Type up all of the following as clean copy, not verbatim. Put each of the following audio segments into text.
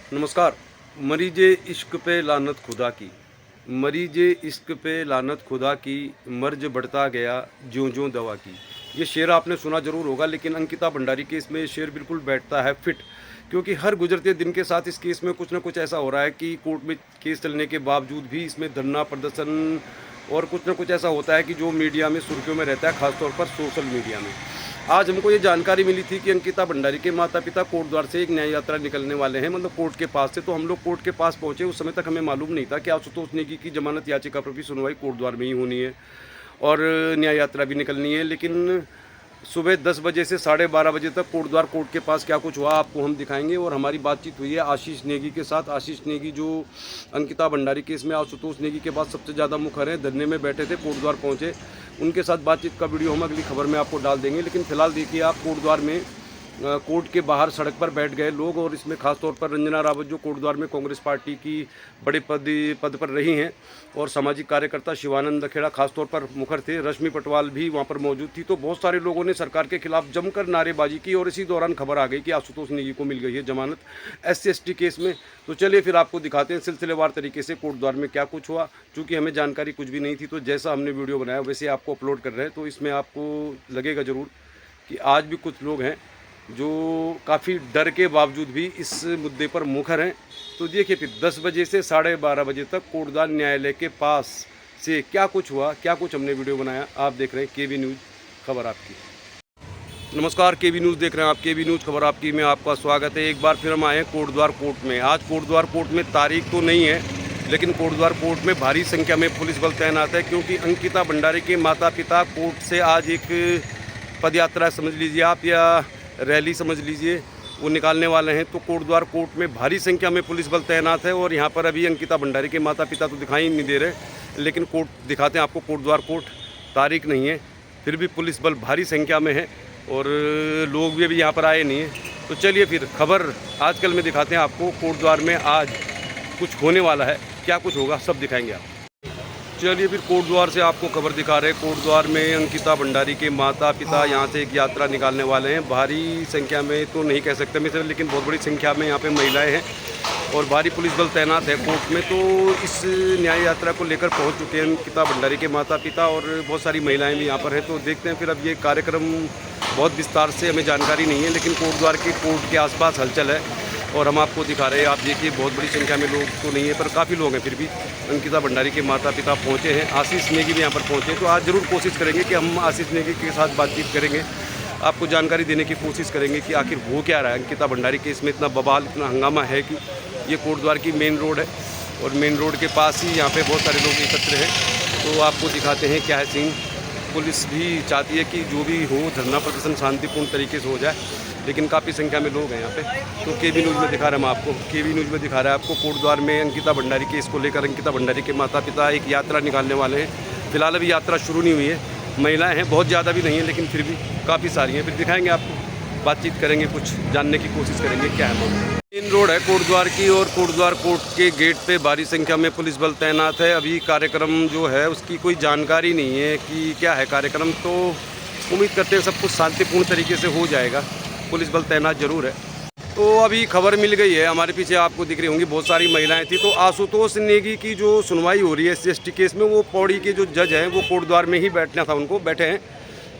नमस्कार। मरीजे इश्क पे लानत खुदा की, मरीजे इश्क पे लानत खुदा की, मर्ज बढ़ता गया ज्यों ज्यों दवा की। ये शेर आपने सुना ज़रूर होगा, लेकिन अंकिता भंडारी के इसमें ये शेर बिल्कुल बैठता है फिट। क्योंकि हर गुजरते दिन के साथ इस केस में कुछ ना कुछ ऐसा हो रहा है कि कोर्ट में केस चलने के बावजूद भी इसमें धरना प्रदर्शन और कुछ ना कुछ ऐसा होता है कि जो मीडिया में सुर्खियों में रहता है, ख़ासतौर पर सोशल मीडिया में। आज हमको ये जानकारी मिली थी कि अंकिता भंडारी के माता पिता कोर्ट द्वार से एक न्याय यात्रा निकलने वाले हैं, मतलब कोर्ट के पास से। तो हम लोग कोर्ट के पास पहुंचे। उस समय तक हमें मालूम नहीं था कि आशुतोष नेगी की जमानत याचिका पर भी सुनवाई कोर्ट द्वार में ही होनी है और न्याय यात्रा भी निकलनी है। लेकिन सुबह 10 बजे से 12:30 बजे तक कोर्ट के पास क्या कुछ हुआ आपको हम दिखाएंगे। और हमारी बातचीत हुई है आशीष नेगी के साथ। आशीष नेगी जो अंकिता भंडारी केस में आशुतोष नेगी के बाद सबसे ज़्यादा मुखर हैं, धरने में बैठे थे, कोर्ट द्वार पहुँचे। उनके साथ बातचीत का वीडियो हम अगली खबर में आपको डाल देंगे। लेकिन फिलहाल देखिए आप कोर्ट द्वार में कोर्ट के बाहर सड़क पर बैठ गए लोग। और इसमें खासतौर पर रंजना रावत जो कोर्ट द्वार में कांग्रेस पार्टी की बड़े पद पर रही हैं, और सामाजिक कार्यकर्ता शिवानंद खेड़ा खासतौर पर मुखर थे। रश्मि पटवाल भी वहां पर मौजूद थी। तो बहुत सारे लोगों ने सरकार के खिलाफ जमकर नारेबाजी की। और इसी दौरान खबर आ गई कि आशुतोष नेगी को मिल गई है जमानत SC/ST केस में। तो चलिए फिर आपको दिखाते हैं सिलसिलेवार तरीके से कोर्ट द्वार में क्या कुछ हुआ। चूँकि हमें जानकारी कुछ भी नहीं थी, तो जैसा हमने वीडियो बनाया वैसे आपको अपलोड कर रहे हैं। तो इसमें आपको लगेगा ज़रूर कि आज भी कुछ लोग हैं जो काफ़ी डर के बावजूद भी इस मुद्दे पर मुखर हैं। तो देखिए फिर 10 बजे से 12:30 बजे तक कोटद्वार न्यायालय के पास से क्या कुछ हुआ, क्या कुछ हमने वीडियो बनाया। आप देख रहे हैं KB न्यूज़ खबर आपकी। नमस्कार, KB न्यूज़ देख रहे हैं आप। KB न्यूज़ खबर आपकी में आपका स्वागत है। एक बार फिर हम आए हैं कोटद्वार कोर्ट में। आज कोटद्वार कोर्ट में तारीख तो नहीं है, लेकिन कोटद्वार कोर्ट में भारी संख्या में पुलिस बल तैनात है। क्योंकि अंकिता भंडारी के माता पिता कोर्ट से आज एक पदयात्रा समझ लीजिए आप, या रैली समझ लीजिए, वो निकालने वाले हैं। तो कोटद्वार कोर्ट में भारी संख्या में पुलिस बल तैनात है। और यहाँ पर अभी अंकिता भंडारी के माता पिता तो दिखाई नहीं दे रहे, लेकिन कोर्ट दिखाते हैं आपको। कोटद्वार कोर्ट तारीख नहीं है, फिर भी पुलिस बल भारी संख्या में है और लोग भी अभी यहाँ पर आए नहीं हैं। तो चलिए फिर खबर आजकल में दिखाते हैं आपको। कोटद्वार में आज कुछ होने वाला है, क्या कुछ होगा सब दिखाएंगे आप। चलिए फिर कोटद्वार से आपको खबर दिखा रहे हैं। कोटद्वार में अंकिता भंडारी के माता पिता यहाँ से एक यात्रा निकालने वाले हैं। भारी संख्या में तो नहीं कह सकते मैं, लेकिन बहुत बड़ी संख्या में यहाँ पे महिलाएं हैं और भारी पुलिस बल तैनात है कोर्ट में। तो इस न्याय यात्रा को लेकर पहुँच चुके हैं अंकिता भंडारी के माता पिता और बहुत सारी महिलाएँ भी यहाँ पर हैं। तो देखते हैं फिर अब ये कार्यक्रम बहुत विस्तार से हमें जानकारी नहीं है, लेकिन कोटद्वार के कोर्ट के आसपास हलचल है और हम आपको दिखा रहे हैं। आप देखिए बहुत बड़ी संख्या में लोग तो नहीं है, पर काफ़ी लोग हैं। फिर भी अंकिता भंडारी के माता पिता पहुंचे हैं। आशीष नेगी भी यहाँ पर पहुंचे। तो आज ज़रूर कोशिश करेंगे कि हम आशीष नेगी के साथ बातचीत करेंगे, आपको जानकारी देने की कोशिश करेंगे कि आखिर हो क्या रहा है अंकिता भंडारी के इसमें। इतना बवाल, इतना हंगामा है कि ये कोटद्वार की मेन रोड है और मेन रोड के पास ही यहाँ पर बहुत सारे लोग एकत्र हैं। तो आपको दिखाते हैं क्या है सीन। पुलिस भी चाहती है कि जो भी हो धरना प्रदर्शन शांतिपूर्ण तरीके से हो जाए, लेकिन काफ़ी संख्या में लोग हैं यहाँ पे। तो KB न्यूज़ में दिखा रहे हैं हम आपको। KB न्यूज़ में दिखा रहा है आपको कोटद्वार में अंकिता भंडारी केस को लेकर अंकिता भंडारी के माता पिता एक यात्रा निकालने वाले हैं। फिलहाल अभी यात्रा शुरू नहीं हुई है। महिलाएं हैं, बहुत ज़्यादा भी नहीं है, लेकिन फिर भी काफ़ी सारी हैं। फिर दिखाएंगे आपको, बातचीत करेंगे, कुछ जानने की कोशिश करेंगे क्या है। मेन रोड है कोटद्वार की और कोटद्वार कोर्ट के गेट पे भारी संख्या में पुलिस बल तैनात है। अभी कार्यक्रम जो है उसकी कोई जानकारी नहीं है कि क्या है कार्यक्रम। तो उम्मीद करते हैं सब कुछ शांतिपूर्ण तरीके से हो जाएगा। पुलिस बल तैनात जरूर है। तो अभी खबर मिल गई है, हमारे पीछे आपको दिख रही होंगी बहुत सारी महिलाएं थी। तो आशुतोष नेगी की जो सुनवाई हो रही है SC/ST केस में, वो पौड़ी के जो जज हैं वो कोटद्वार में ही बैठना था, उनको बैठे हैं।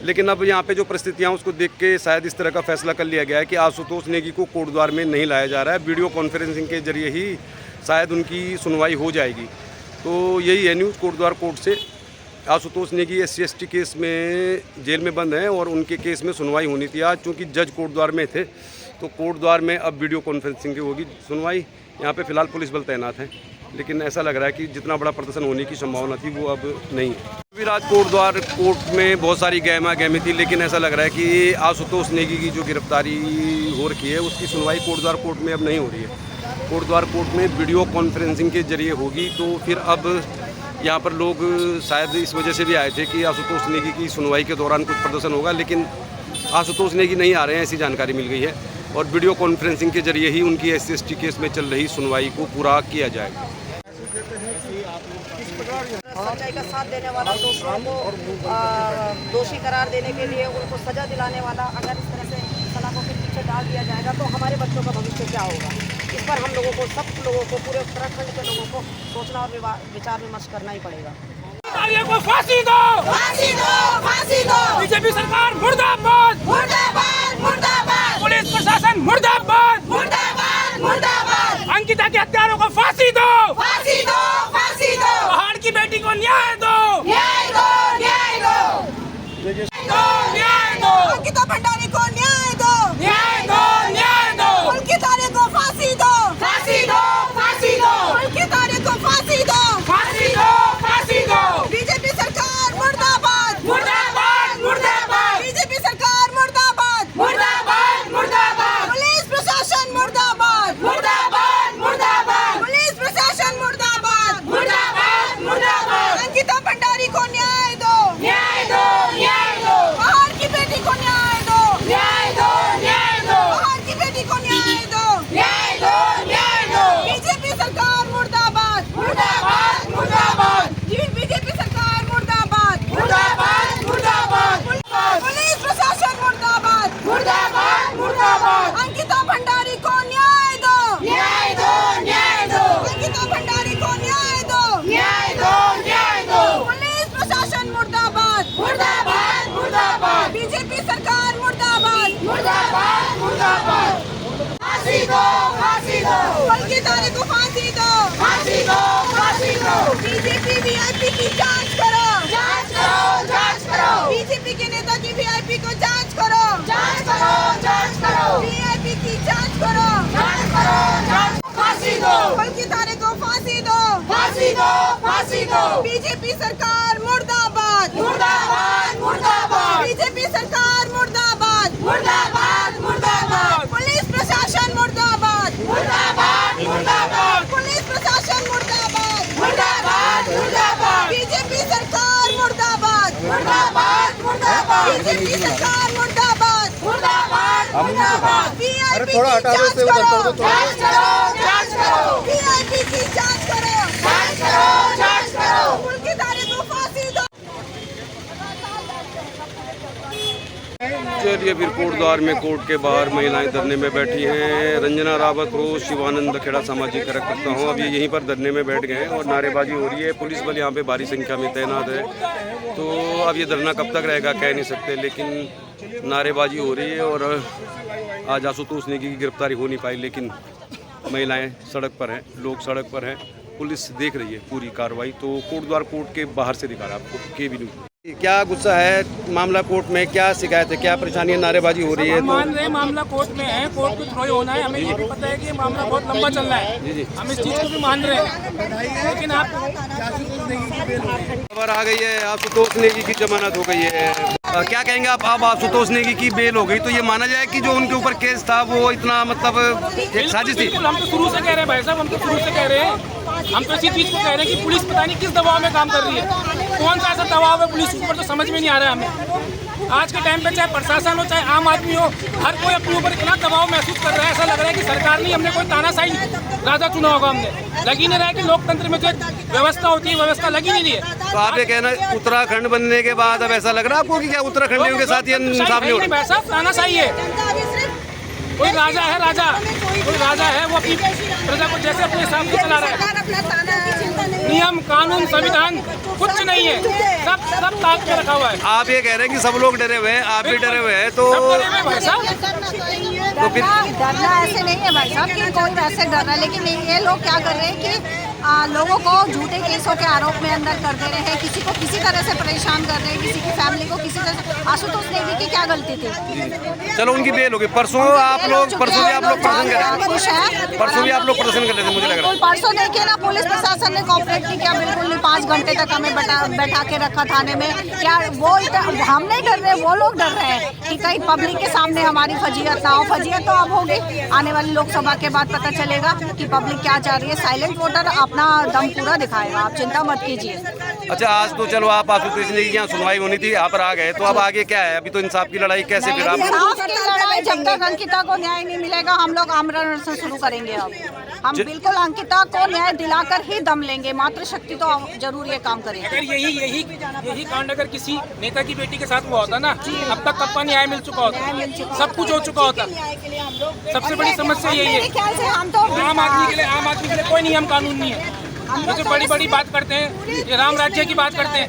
लेकिन अब यहाँ पे जो परिस्थितियाँ उसको देख के शायद इस तरह का फैसला कर लिया गया है कि आशुतोष नेगी को कोटद्वार में नहीं लाया जा रहा है। वीडियो कॉन्फ्रेंसिंग के जरिए ही शायद उनकी सुनवाई हो जाएगी। तो यही है न्यूज़ कोटद्वार कोर्ट से। आशुतोष नेगी SC/ST केस में जेल में बंद हैं और उनके केस में सुनवाई होनी थी आज। चूँकि जज कोटद्वार में थे, तो कोटद्वार में अब वीडियो कॉन्फ्रेंसिंग की होगी सुनवाई। यहाँ पे फिलहाल पुलिस बल तैनात हैं, लेकिन ऐसा लग रहा है कि जितना बड़ा प्रदर्शन होने की संभावना थी वो अब नहीं है। फिर आज कोटद्वार कोर्ट में बहुत सारी गहमा गहमी थी, लेकिन ऐसा लग रहा है कि आशुतोष नेगी की जो गिरफ्तारी हो रखी है उसकी सुनवाई कोटद्वार कोर्ट में अब नहीं हो रही है। कोटद्वार कोर्ट में वीडियो कॉन्फ्रेंसिंग के जरिए होगी। तो फिर अब यहाँ पर लोग शायद इस वजह से भी आए थे कि आशुतोष नेगी की सुनवाई के दौरान कुछ प्रदर्शन होगा, लेकिन आशुतोष नेगी नहीं आ रहे हैं, ऐसी जानकारी मिल गई है। और वीडियो कॉन्फ्रेंसिंग के जरिए ही उनकी SC/ST केस में चल रही सुनवाई को पूरा किया जाएगा। सच्चाई का साथ देने वाला, दोषियों को दोषी करार देने के लिए उनको सजा दिलाने वाला, अगर इस तरह से सलाखों के पीछे डाल दिया जाएगा तो हमारे बच्चों का भविष्य क्या होगा। इस पर हम लोगों को, सब लोगों को, पूरे उत्तराखंड के लोगों को सोचना और विचार विमर्श करना ही पड़ेगा। को फांसी दो, फांसी दो, फांसी दो। बीजेपी सरकार मुर्दाबाद, मुर्दाबाद, मुर्दाबाद, पुलिस प्रशासन मुर्दाबाद, मुर्दाबाद, मुर्दाबाद। अंकिता के हत्यारों को फांसी दो, फांसी दो, फांसी दो। पहाड़ की बेटी को न्याय दो, न्याय दो, न्याय दो, न्याय दो, अंकिता भंडारी को न्याय दो, न्याय दो, न्याय दो, उनकी तारीख को फांसी दो, फांसी दो, फांसी दो, उनकी तारीख को फांसी दो, फांसी दो, फांसी दो, बीजेपी सरकार मुर्दाबाद, मुर्दाबाद, मुर्दाबाद, बीजेपी सरकार मुर्दाबाद, मुर्दाबाद, मुर्दाबाद, पुलिस प्रशासन मुर्दाबाद, मुर्दाबाद, मुर्दाबाद, पुलिस प्रशासन मुर्दाबाद, मुर्दाबाद, मुर्दाबाद, अंकिता भंडारी को न्याय दो, न्याय दो, न्याय दो, पहाड़ की बेटी को न्याय दो, न्याय दो, न्याय दो, पहाड़ की बेटी को न्याय दो, न्याय दो, न्याय दो, बीजेपी सरकार मुर्दाबाद, मुर्दाबाद, मुर्दाबाद, बीजेपी सरकार मुर्दाबाद, मुर्दाबाद, मुर्दाबाद, पुलिस प्रशासन मुर्दाबाद, मुर्दाबाद, मुर्दाबाद, अंकिता भंडारी को न्याय दो, न्याय दो, न्याय दो, अंकिता भंडारी को न्याय दो, न्याय दो, न्याय दो, पुलिस प्रशासन मुर्दाबाद, मुर्दाबाद, मुर्दाबाद, बीजेपी सरकार मुर्दाबाद, मुर्दाबाद, मुर्दाबाद, फांसी दो, फांसी दो, उनकी तारीख को फांसी दो, फांसी दो, फांसी दो, बीजेपी वीआईपी की जांच करो, जांच करो, जांच करो, बीजेपी के नेता की वीआईपी को जांच करो, जांच करो, जांच करो, वीआईपी की जांच करो, जांच करो, जांच, फांसी दो, उनकी तारीख को फांसी दो, फांसी दो, फांसी दो, बीजेपी सरकार मुर्दाबाद, मुर्दाबाद, मुर्दाबाद, बीजेपी सरकार मुर्दाबाद, मुर्दाबाद, मुर्दाबाद, पुलिस प्रशासन मुर्दाबाद, मुर्दाबाद, मुर्दाबाद, पुलिस प्रशासन मुर्दाबाद, मुर्दाबाद, मुर्दाबाद, बीजेपी सरकार मुर्दाबाद, मुर्दाबाद, मुर्दाबाद, बीजेपी सरकार मुर्दाबाद, मुर्दाबाद, मुर्दाबाद, वीआईपी की जांच करो, जांच करो, जांच करो, वीआईपी की जांच करो, जांच करो, जांच करो, उनकी तारीख को फांसी दो। चलिए फिर कोटद्वार में कोर्ट के बाहर महिलाएं धरने में बैठी हैं। रंजना रावत रोज शिवानंद खेड़ा सामाजिक कार्यकर्ता हूँ। अब ये यहीं पर धरने में बैठ गए हैं और नारेबाजी हो रही है। पुलिस बल यहाँ पे भारी संख्या में तैनात है। तो अब ये धरना कब तक रहेगा कह नहीं सकते, लेकिन नारेबाजी हो रही है। और आज आशुतोष नेगी की गिरफ्तारी हो नहीं पाई, लेकिन महिलाएं सड़क पर हैं, लोग सड़क पर हैं, पुलिस देख रही है पूरी कार्रवाई। तो कोटद्वार कोर्ट के बाहर से दिखा रहा है आपको केबी न्यूज़। क्या गुस्सा है मामला कोर्ट में, क्या शिकायत है, क्या परेशानी है, नारेबाजी हो रही है? हम मान रहे हैं मामला कोर्ट में है, कोर्ट को थ्रो ही होना है। हमें ये भी पता है कि ये मामला बहुत लंबा चल रहा है, हम इस चीज़ को भी मान रहे हैं। लेकिन आप खबर आ गई है आशुतोष नेगी की जमानत हो गई है। क्या कहेंगे आप? अब आशुतोष नेगी की बेल हो गई तो ये माना जाए कि जो उनके ऊपर केस था वो इतना मतलब एक साजिश थी? बिल्कुल, हम तो शुरू से कह रहे हैं भाई साहब, हम तो शुरू से कह रहे हैं। हम तो इसी चीज़ को कह रहे हैं कि पुलिस पता नहीं किस दबाव में काम कर रही है, कौन सा ऐसा दबाव है पुलिस के ऊपर, तो समझ में नहीं आ रहा है हमें। आज के टाइम पे चाहे प्रशासन हो चाहे आम आदमी हो, हर कोई अपने ऊपर इतना दबाव महसूस कर रहा है। ऐसा लग रहा है कि सरकार नहीं, हमने कोई तानाशाही राजा चुना होगा, हमने लग ही नहीं रहा है कि लोकतंत्र में जो व्यवस्था होती है व्यवस्था लगी नहीं है। तो आप ये कहना उत्तराखंड बनने के बाद अब ऐसा लग रहा है आपको कि क्या उत्तराखंडियों के साथ ये इंसाफ नहीं हो रहा? वैसा तानाशाही है। कोई राजा है, कोई राजा है, वो अपनी प्रजा को जैसे अपने हिसाब से चला रहा है। नियम कानून संविधान कुछ नहीं है, सब ताक पे रखा हुआ है। आप ये कह रहे हैं कि सब लोग डरे हुए हैं, आप भी डरे हुए हैं, तो भाई साहब डरना ऐसे नहीं है भाई साहब कि कोई वैसे डर रहा है, लेकिन ये लोग क्या कर रहे हैं कि लोगों को झूठे केसों के आरोप में अंदर कर दे रहे हैं, किसी को किसी तरह से परेशान कर रहे हैं, किसी की फैमिली को किसी तरह से। आशुतोष नेगी की क्या गलती थी? चलो उनकी बेल होगी। परसों भी आप लोग प्रदर्शन कर रहे थे, परसों भी आप लोग प्रदर्शन कर रहे थे, मुझे लग रहा है। परसों देखिए ना, पुलिस प्रशासन ने कॉपरेट नहीं किया, बिल्कुल नहीं। 5 घंटे तक हमें बैठा के रखा थाने में। क्या वो हम नहीं डर रहे, वो लोग डर रहे हैं कि कहीं पब्लिक के सामने हमारी फजीयत ना हो। फजीयत तो अब होगी, आने वाली लोकसभा के बाद पता चलेगा कि पब्लिक क्या चाह रही है। साइलेंट वोटर अपना दम पूरा दिखाएगा, आप चिंता मत कीजिए। अच्छा, आज तो चलो आप आशुतोष नेगी की यहाँ सुनवाई होनी थी, यहाँ पर आ गए, तो अब आगे क्या है? अभी तो इंसाफ की लड़ाई कैसे फिर आप? इंसाफ की लड़ाई जब तक अंकिता को न्याय नहीं मिलेगा, हम लोग आमरण से शुरू करेंगे। अब हम बिल्कुल अंकिता को न्याय दिलाकर ही दम लेंगे। मातृशक्ति तो जरूर ये काम करेगी। अगर यही कांड अगर किसी नेता की बेटी के साथ हुआ होता ना, अब तक कब का न्याय मिल चुका होता, सब कुछ हो चुका होता। सबसे बड़ी समस्या यही है। मेरे ख्याल से हम तो रखने के लिए कोई नियम कानून नहीं है। ये जो बड़ी बड़ी बात करते हैं, ये राम राज्य की बात करते हैं।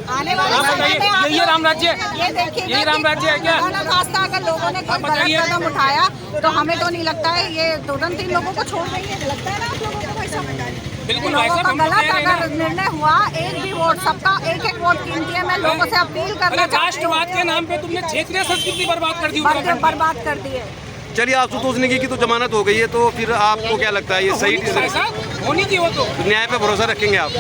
आने वाले आप समय बताइए, में आप यही राम राज्य है? ये देखिए, यही राम राज्य है क्या? रास्ता अगर लोगों ने कोई गलत कदम उठाया तो हमें तो नहीं लगता है ये तुरंत ही लोगों को छोड़ देंगे, लगता है ना आप लोगों को? भाई साहब बिल्कुल भाई लोगों साहब, का हम तो गलत कह रहे हैं अगर ना। निर्णय हुआ, एक भी वोट, सबका एक एक वोट कीमती है। मैं लोगों से अपील करना अरे चाहती राष्ट्रवाद के नाम पे तुमने क्षेत्रीय संस्कृति बर्बाद कर दी हूँ, उत्तराखंड में। बर्बाद कर दिए। चलिए, आशुतोष नेगी की तो जमानत हो गई है, तो फिर आपको क्या लगता है ये सही भाई साहब होनी थी वो तो। न्याय पे भरोसा रखेंगे आप?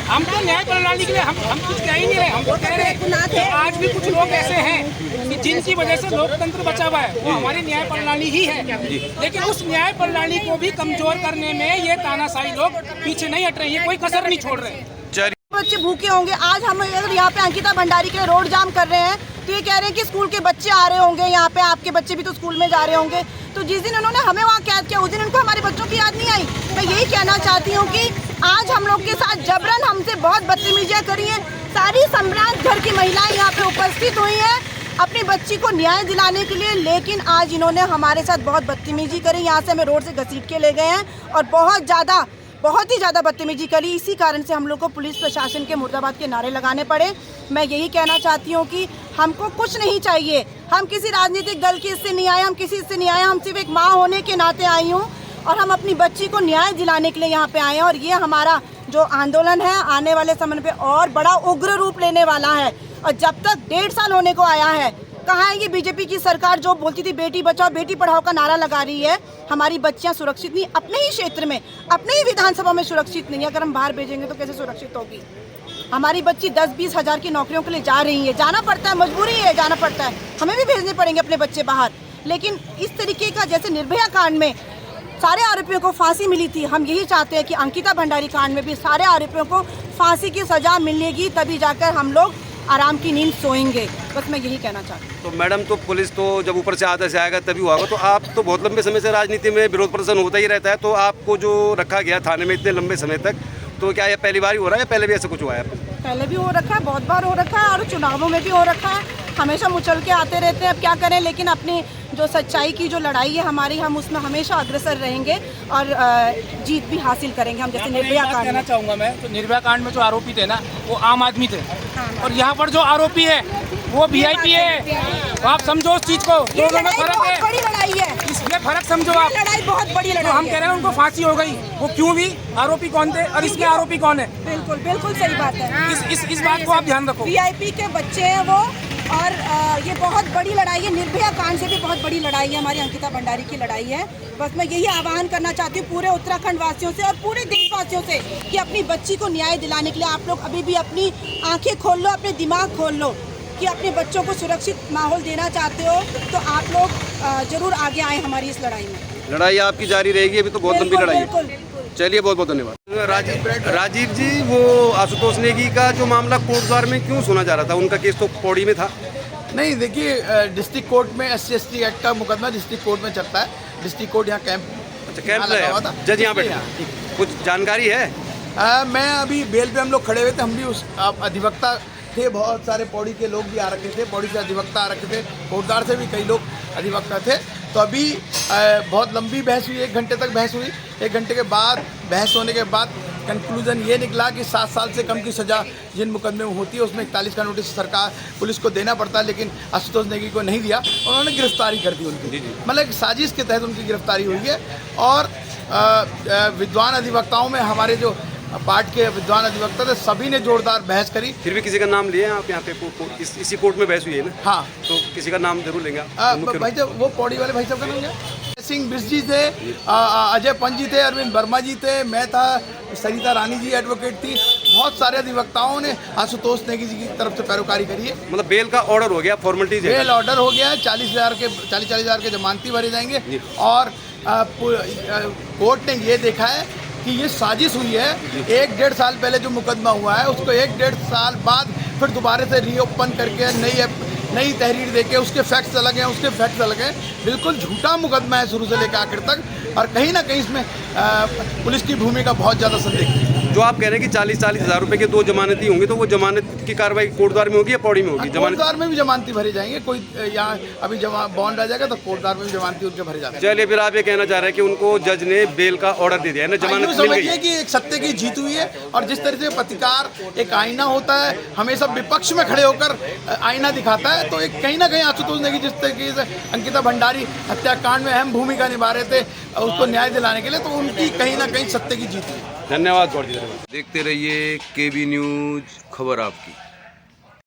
हम तो न्याय प्रणाली के लिए हम कुछ कह ही नहीं रहे। हम तो कह रहे हैं कि आज भी कुछ लोग ऐसे हैं कि जिनकी वजह से लोकतंत्र बचा हुआ है, वो हमारी न्याय प्रणाली ही है। लेकिन उस न्याय प्रणाली को भी कमजोर करने में ये तानाशाही लोग पीछे नहीं हट रहे, ये कोई कसर नहीं छोड़ रहे। बच्चे भूखे होंगे। आज हम अगर यहाँ पे अंकिता भंडारी के रोड जाम कर रहे हैं तो ये कह रहे हैं कि स्कूल के बच्चे आ रहे होंगे यहाँ पे, आपके बच्चे भी तो स्कूल में जा रहे होंगे। तो जिस दिन उन्होंने हमें वहाँ कैद किया, उस दिन उनको हमारे बच्चों की याद नहीं आई। मैं यही कहना चाहती हूँ कि आज हम लोग के साथ जबरन हमसे बहुत बदतमीजियाँ करी हैं। सारी सम्राट घर की महिलाएं यहाँ पे उपस्थित हुई हैं अपनी बच्ची को न्याय दिलाने के लिए, लेकिन आज इन्होंने हमारे साथ बहुत बदतमीजी करी। यहाँ से हमें रोड से घसीट के ले गए हैं और बहुत ही ज़्यादा बदतमीजी करी। इसी कारण से हम लोग को पुलिस प्रशासन के मुर्दाबाद के नारे लगाने पड़े। मैं यही कहना चाहती हूँ कि हमको कुछ नहीं चाहिए, हम किसी राजनीतिक दल की इससे नहीं आए, हम किसी से नहीं आए, हम सिर्फ एक माँ होने के नाते आई हूँ और हम अपनी बच्ची को न्याय दिलाने के लिए यहाँ पे आए हैं। और ये हमारा जो आंदोलन है आने वाले समय पे और बड़ा उग्र रूप लेने वाला है। और जब तक 1.5 साल होने को आया है, कहाँ है ये बीजेपी की सरकार जो बोलती थी बेटी बचाओ बेटी पढ़ाओ का नारा लगा रही है? हमारी बच्चियां सुरक्षित नहीं, अपने ही क्षेत्र में, अपने ही विधानसभा में सुरक्षित नहीं है। अगर हम बाहर भेजेंगे तो कैसे सुरक्षित होगी? हमारी बच्ची 10-20 हज़ार की नौकरियों के लिए जा रही है, जाना पड़ता है, मजबूरी है, जाना पड़ता है, हमें भी भेजने पड़ेंगे अपने बच्चे बाहर। लेकिन इस तरीके का, जैसे निर्भया कांड में सारे आरोपियों को फांसी मिली थी, हम यही चाहते हैं कि अंकिता भंडारी कांड में भी सारे आरोपियों को फांसी की सजा मिलेगी, तभी जाकर हम लोग आराम की नींद सोएंगे। बस मैं यही कहना चाहती हूँ। तो मैडम, तो पुलिस तो जब ऊपर से आदेश आएगा तभी होगा। तो आप तो बहुत लंबे समय से राजनीति में विरोध प्रदर्शन होता ही रहता है, तो आपको जो रखा गया थाने में इतने लंबे समय तक, तो क्या ये पहली बार ही हो रहा है या पहले भी ऐसा कुछ हुआ है? पहले भी हो रखा है, बहुत बार हो रखा है और चुनावों में भी हो रखा है। हमेशा मुचल के आते रहते हैं, अब क्या करें। लेकिन अपनी जो सच्चाई की जो लड़ाई है हमारी, हम उसमें हमेशा अग्रसर रहेंगे और जीत भी हासिल करेंगे। हम जैसे निर्भया कांड कहना चाहूँगा मैं, तो निर्भया कांड में जो आरोपी थे ना वो आम आदमी थे, और यहाँ पर जो आरोपी है वो VIP है। तो आप समझो उस चीज़ को, दोनों में फर्क है, बड़ी लड़ाई है, इसमें फर्क समझो आप। लड़ाई बहुत बड़ी तो लड़ाई हम कह रहे हैं उनको फांसी हो गई, वो क्यों भी? आरोपी कौन थे और इसके आरोपी कौन है? बिल्कुल बिल्कुल सही बात है। इस बात को आप ध्यान रखो। VIP के बच्चे हैं वो, और ये बहुत बड़ी लड़ाई है। निर्भया कांड से भी बहुत बड़ी लड़ाई है, हमारी अंकिता भंडारी की लड़ाई है। बस मैं यही आह्वान करना चाहती हूँ पूरे उत्तराखंड वासियों से और पूरे देशवासियों से कि अपनी बच्ची को न्याय दिलाने के लिए आप लोग अभी भी अपनी आंखें खोल लो, अपने दिमाग खोल लो कि अपने बच्चों को सुरक्षित माहौल देना चाहते हो तो आप लोग जरूर आगे आए हमारी इस लड़ाई में। लड़ाई आपकी जारी रहेगी, अभी तो बहुत लंबी लड़ाई है। चलिए, बहुत बहुत धन्यवाद। राजीव जी, वो आशुतोष नेगी का जो मामला कोटद्वार में क्यों सुना जा रहा था? उनका केस तो पौड़ी में था। नहीं, देखिए, डिस्ट्रिक्ट कोर्ट में SC/ST एक्ट का मुकदमा डिस्ट्रिक्ट कोर्ट में चलता है। डिस्ट्रिक्ट कोर्ट यहाँ कैंप, अच्छा, कैंप लगा हुआ था, जज यहाँ बैठे। कुछ जानकारी है? मैं अभी बेल पे हम लोग खड़े हुए थे, हम भी उस अधिवक्ता थे, बहुत सारे पौड़ी के लोग भी आ रखे थे, पौड़ी से अधिवक्ता आ रखे थे, कोटद्वार से भी कई लोग अधिवक्ता थे। तो अभी बहुत लंबी बहस हुई, 1 घंटे तक बहस हुई। 1 घंटे के बाद बहस होने के बाद कंक्लूजन ये निकला कि 7 साल से कम की सज़ा जिन मुकदमे में होती है उसमें 41 का नोटिस सरकार पुलिस को देना पड़ता है, लेकिन आशुतोष नेगी को नहीं दिया। उन्होंने गिरफ्तारी कर दी उनकी, मतलब एक साजिश के तहत उनकी गिरफ्तारी हुई है। और विद्वान अधिवक्ताओं में हमारे जो पार्ट के विद्वान अधिवक्ता थे, सभी ने जोरदार बहस करी। फिर भी किसी का नाम लिए आप यहाँ पे? इसी कोर्ट में बहस हुई है ना? हाँ, तो किसी का नाम जरूर लेंगे भाई साहब, वो पौड़ी वाले भाई साहब का नाम क्या? सिंह बिस जी थे, अजय पंत जी थे, अरविंद वर्मा जी थे, मैं था, सरिता रानी जी एडवोकेट थी। बहुत सारे अधिवक्ताओं ने आशुतोष नेगी जी की तरफ से पैरोकारी करी है। मतलब बेल का ऑर्डर हो गया, फॉर्मेलिटीज है? बेल ऑर्डर हो गया है, 40 हज़ार के जमानती भरे जाएंगे। और कोर्ट ने ये देखा है कि ये साजिश हुई है। 1-1.5 साल पहले जो मुकदमा हुआ है उसको 1-1.5 साल बाद फिर दोबारा से रीओपन करके नई तहरीर देके उसके फैक्ट्स अलग हैं, उसके फैक्ट्स अलग हैं। बिल्कुल झूठा मुकदमा है शुरू से लेकर आखिर तक, और कहीं ना कहीं इसमें पुलिस की भूमिका बहुत ज़्यादा संदिग्ध है। जो आप कह रहे हैं कि 40-40 हज़ार रुपए के 2 जमानती होंगे, तो वो जमानत की कार्रवाई कोटद्वार में होगी या पौड़ी में होगी? कोटद्वार में भी जमानती भरे जाएंगे, कोई यहाँ अभी बॉन्ड आ जाएगा तो कोटद्वार में भी जमानती उनके भरे जाते हैं। चलिए, फिर आप ये कहना चाह रहे हैं कि उनको जज ने बेल का ऑर्डर दे दिया है ना, जमानत मिल गई है। कि एक सत्य की जीत हुई है, और जिस तरह से पत्रकार एक आईना होता है, हमेशा विपक्ष में खड़े होकर आईना दिखाता है, तो एक कहीं ना कहीं आशुतोष नेगी जिस तरीके से अंकिता भंडारी हत्याकांड में अहम भूमिका निभा रहे थे उसको न्याय दिलाने के लिए, तो उनकी कहीं ना कहीं सत्य की जीत हुई। धन्यवाद। देखते रहिए केबी न्यूज़, खबर आपकी।